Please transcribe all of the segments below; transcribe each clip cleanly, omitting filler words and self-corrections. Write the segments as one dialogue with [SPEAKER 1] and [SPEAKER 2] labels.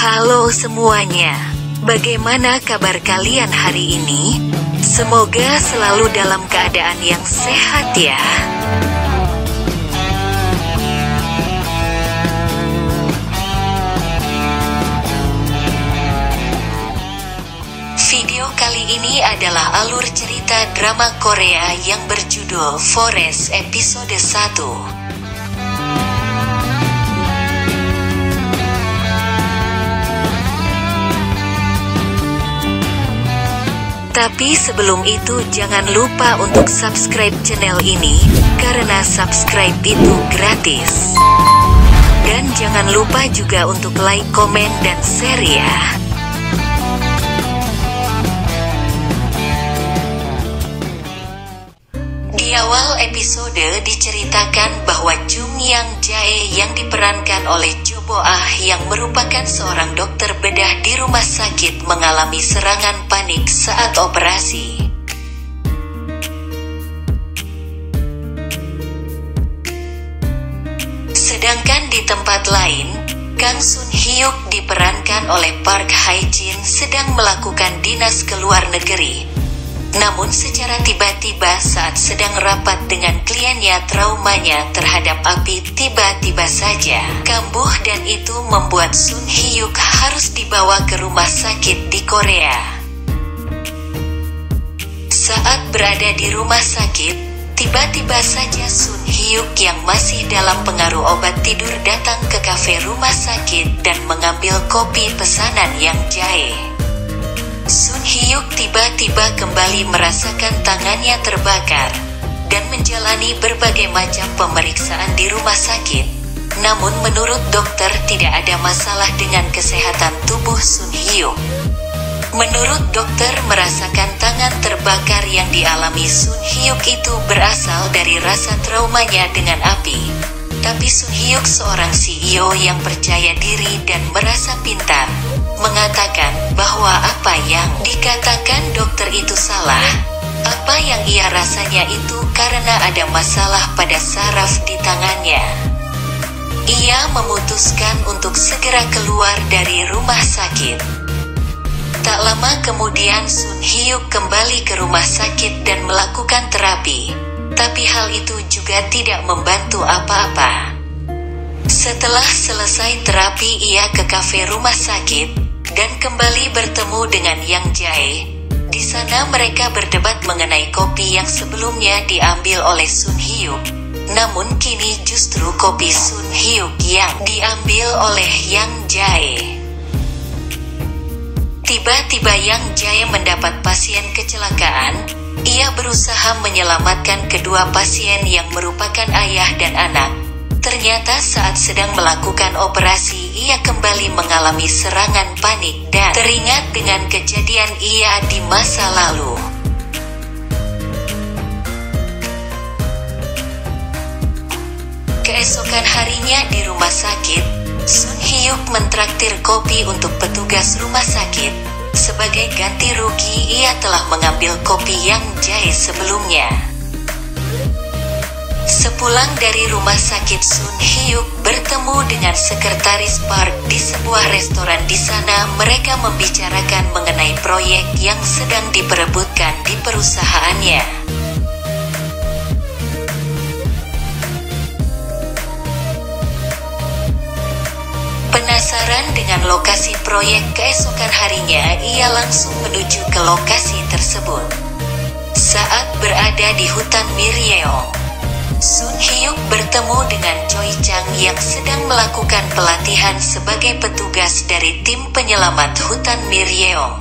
[SPEAKER 1] Halo semuanya, bagaimana kabar kalian hari ini? Semoga selalu dalam keadaan yang sehat ya. Video kali ini adalah alur cerita drama Korea yang berjudul Forest episode 1. Tapi sebelum itu jangan lupa untuk subscribe channel ini, karena subscribe itu gratis. Dan jangan lupa juga untuk like, komen, dan share ya. Di awal episode diceritakan bahwa Jung Yang Jae yang diperankan oleh Jo Bo-ah yang merupakan seorang dokter bedah di rumah sakit mengalami serangan panik saat operasi. Sedangkan di tempat lain, Kang Sun Hyuk diperankan oleh Park Hae Jin sedang melakukan dinas ke luar negeri. Namun secara tiba-tiba saat sedang rapat dengan kliennya, traumanya terhadap api tiba-tiba saja kambuh dan itu membuat Sun Hyuk harus dibawa ke rumah sakit di Korea. Saat berada di rumah sakit, tiba-tiba saja Sun Hyuk yang masih dalam pengaruh obat tidur datang ke kafe rumah sakit dan mengambil kopi pesanan Yang Jae. Sun Hyuk tiba-tiba kembali merasakan tangannya terbakar dan menjalani berbagai macam pemeriksaan di rumah sakit. Namun menurut dokter tidak ada masalah dengan kesehatan tubuh Sun Hyuk. Menurut dokter, merasakan tangan terbakar yang dialami Sun Hyuk itu berasal dari rasa traumanya dengan api. Tapi Sun Hyuk, seorang CEO yang percaya diri dan merasa pintar, mengatakan bahwa apa yang dikatakan dokter itu salah. Apa yang ia rasanya itu karena ada masalah pada saraf di tangannya. Ia memutuskan untuk segera keluar dari rumah sakit. Tak lama kemudian Sun Hyuk kembali ke rumah sakit dan melakukan terapi. Tapi hal itu juga tidak membantu apa-apa. Setelah selesai terapi, ia ke kafe rumah sakit dan kembali bertemu dengan Yang Jae. Di sana mereka berdebat mengenai kopi yang sebelumnya diambil oleh Sun Hyuk. Namun kini justru kopi Sun Hyuk yang diambil oleh Yang Jae. Tiba-tiba Yang Jae mendapat pasien kecelakaan. Ia berusaha menyelamatkan kedua pasien yang merupakan ayah dan anak. Ternyata saat sedang melakukan operasi, ia kembali mengalami serangan panik dan teringat dengan kejadian ia di masa lalu. Keesokan harinya di rumah sakit, Sun Hyuk mentraktir kopi untuk petugas rumah sakit. Sebagai ganti rugi, ia telah mengambil kopi Yang Jae sebelumnya. Sepulang dari rumah sakit, Sun Hyuk bertemu dengan sekretaris Park di sebuah restoran. Di sana mereka membicarakan mengenai proyek yang sedang diperebutkan di perusahaannya. Penasaran dengan lokasi proyek, keesokan harinya ia langsung menuju ke lokasi tersebut. Saat berada di hutan Miryeong, Sun Hyuk bertemu dengan Choi Chang yang sedang melakukan pelatihan sebagai petugas dari tim penyelamat hutan Miryeong.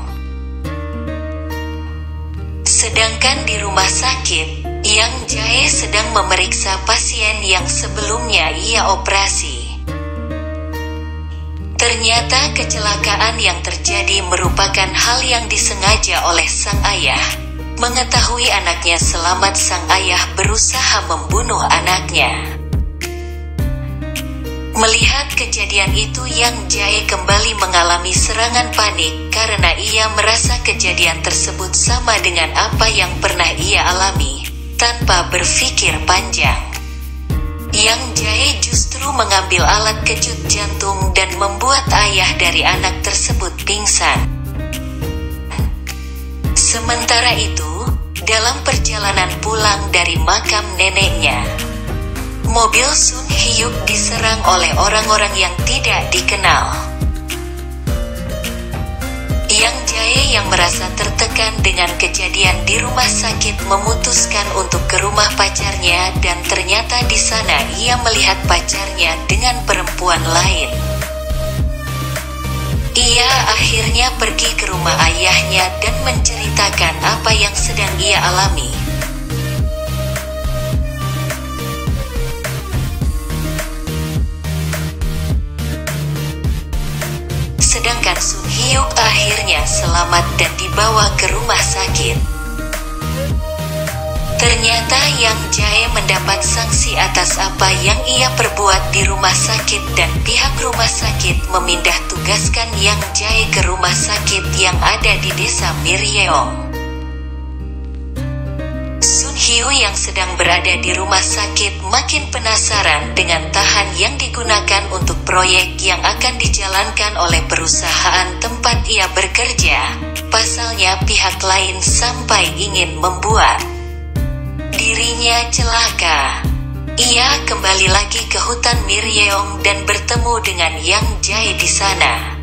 [SPEAKER 1] Sedangkan di rumah sakit, Yang Jae sedang memeriksa pasien yang sebelumnya ia operasi. Ternyata kecelakaan yang terjadi merupakan hal yang disengaja oleh sang ayah. Mengetahui anaknya selamat, sang ayah berusaha membunuh anaknya. Melihat kejadian itu, Yang Jae kembali mengalami serangan panik karena ia merasa kejadian tersebut sama dengan apa yang pernah ia alami. Tanpa berpikir panjang, Yang Jae justru justru mengambil alat kejut jantung dan membuat ayah dari anak tersebut pingsan. Sementara itu, dalam perjalanan pulang dari makam neneknya, mobil Sun Hyuk diserang oleh orang-orang yang tidak dikenal. Yang Jae yang merasa tertekan dengan kejadian di rumah sakit memutuskan untuk ke rumah pacarnya, dan ternyata di sana ia melihat pacarnya dengan perempuan lain. Ia akhirnya pergi ke rumah ayahnya dan menceritakan apa yang sedang ia alami. Sedangkan Sun Hyuk akhirnya selamat dan dibawa ke rumah sakit. Ternyata Yang Jae mendapat sanksi atas apa yang ia perbuat di rumah sakit, dan pihak rumah sakit memindah tugaskan Yang Jae ke rumah sakit yang ada di desa Miryeong. Sun Hyuk yang sedang berada di rumah sakit makin penasaran dengan tahan yang digunakan untuk proyek yang akan dijalankan oleh perusahaan tempat ia bekerja. Pasalnya pihak lain sampai ingin membuat dirinya celaka. Ia kembali lagi ke hutan Miryeong dan bertemu dengan Yang Jae di sana.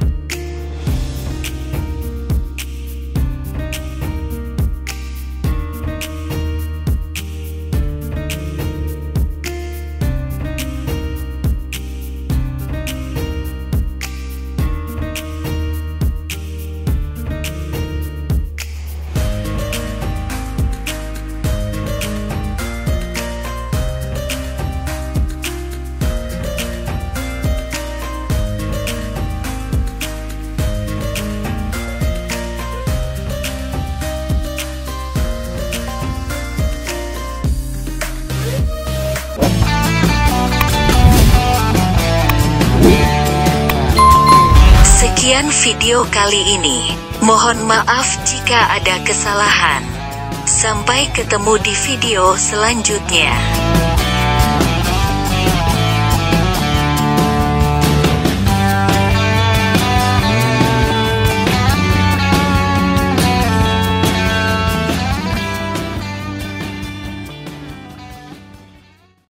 [SPEAKER 1] Sekian video kali ini. Mohon maaf jika ada kesalahan. Sampai ketemu di video selanjutnya.